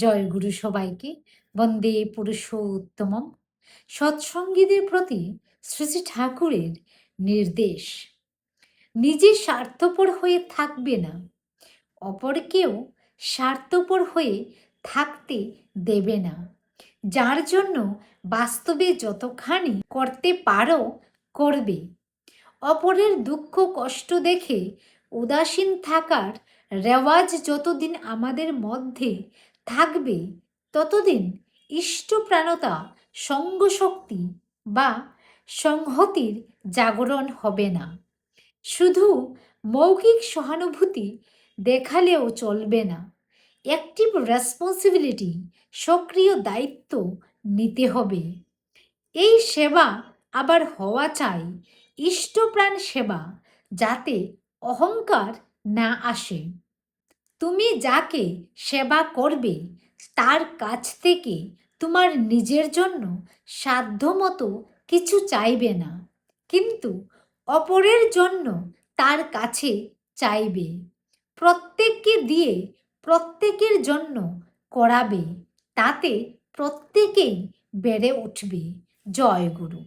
জয় গুরু সবাইকে। বন্দে পুরুষোত্তমম। সৎসঙ্গীদের প্রতি শ্রী শ্রী ঠাকুরের নির্দেশ, নিজে স্বার্থপর হয়ে থাকবে না, অপরকেও স্বার্থপর হয়ে থাকতে দেবে না। যার জন্য বাস্তবে যতখানি করতে পারো করবে। অপরের দুঃখ কষ্ট দেখে উদাসীন থাকার রেওয়াজ যতদিন আমাদের মধ্যে থাকবে, ততদিন ইষ্টপ্রাণতা, সঙ্গশক্তি বা সংহতির জাগরণ হবে না। শুধু মৌখিক সহানুভূতি দেখালেও চলবে না, অ্যাক্টিভ রেসপন্সিবিলিটি, সক্রিয় দায়িত্ব নিতে হবে। এই সেবা আবার হওয়া চাই ইষ্টপ্রাণ সেবা, যাতে অহংকার না আসে। তুমি যাকে সেবা করবে তার কাছ থেকে তোমার নিজের জন্য সাধ্যমতো কিছু চাইবে না, কিন্তু অপরের জন্য তার কাছে চাইবে। প্রত্যেককে দিয়ে প্রত্যেকের জন্য করাবে, তাতে প্রত্যেকেই বেড়ে উঠবে। জয় গুরু।